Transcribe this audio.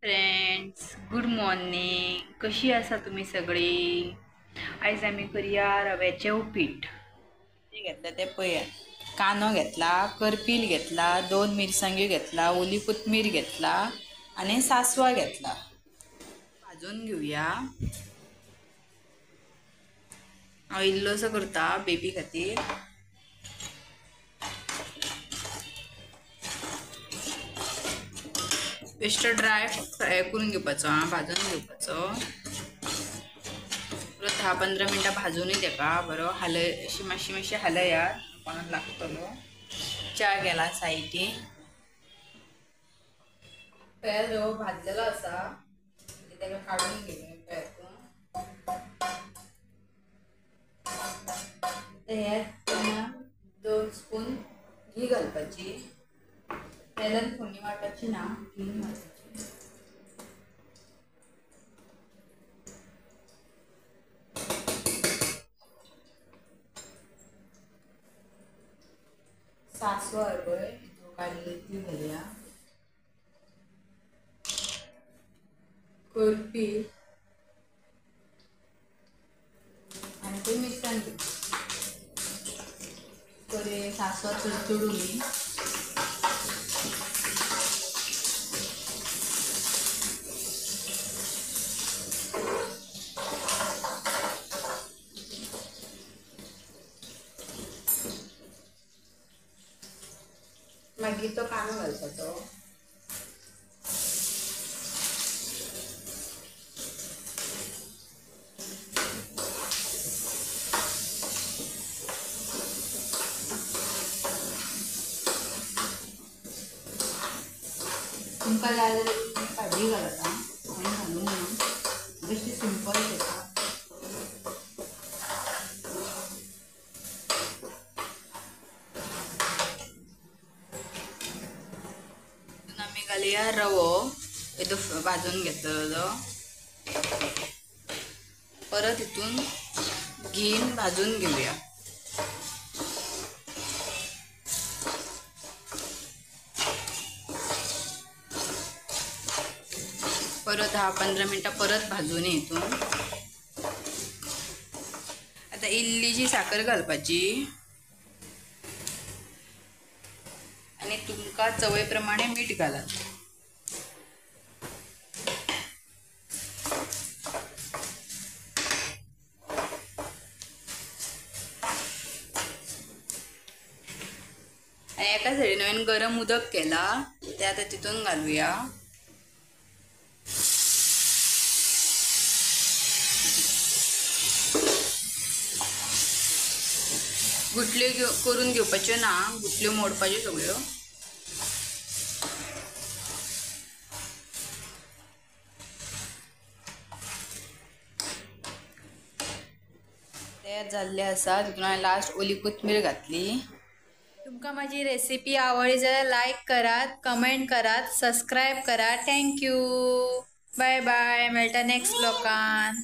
Friends, good morning. कशी आसा तुम्ही सगळी? आयज आमी करूया रव्याचे उपीट. घेतलं ते पळया. कांदो घेतला, करपील घेतला, 2 मिरसांग्यो घेतला, ओली कोथमीर घेतला आणि सासवा घेतला. भाजून घेऊया. हांव इल्लोसो करता बेबी खातीर. बेश्टो ड्राय फ्राय करून घेवपाचो, भाजून घेवपाचो. परत 10-15 मिनटां भाजूनय तेका बरो अशी मातशी हलयात. कोणाक लागतलो. च्या गेला सायडीन. तयार रवो भाजलेलो आसा. तेका काढून घेवया पेतातून. ह्यात 2 स्पून घी घालपाची. तेलान फोडणी वाटपाची ना, घी घालपाची. सासवा हरबळे काढली ती घालूया. करपील आणि ते मिश्रण बरे सासवा चडचडून मागीर तो कांदो घालपाचो. तुमकां जाय जाल्यार तुम्ही भाजी घालता. हांवें घालूंक ना. बेश्टी सिंपल करता. आमी घालुया रवो. येदो भाजून घेतलेलो. परत हितून घीन भाजून घेऊया. परत 10-15 मिनटां परत भाजून हितून. आता इल्लीशी साखर घालपाची आणि तुमका चवय प्रमाणे मीठ घाला. आणि एका सायडीन हांवें गरम उदक केला ते आता तितून घालूया. गुटल्यो करून घेवपाच्यो ना, गुटल्यो मोडपाच्यो सगळ्यो. तयार जाल्ले आसा. तितून हांवें लास्ट ओली कोथमीर घातली. तुमकां माझी रेसिपी आवडली जाल्यार लाईक करात, कमेंट करात, सबस्क्राईब करा. थँक्यू. Bye bye. मेळटा नेक्स्ट ब्लॉगान.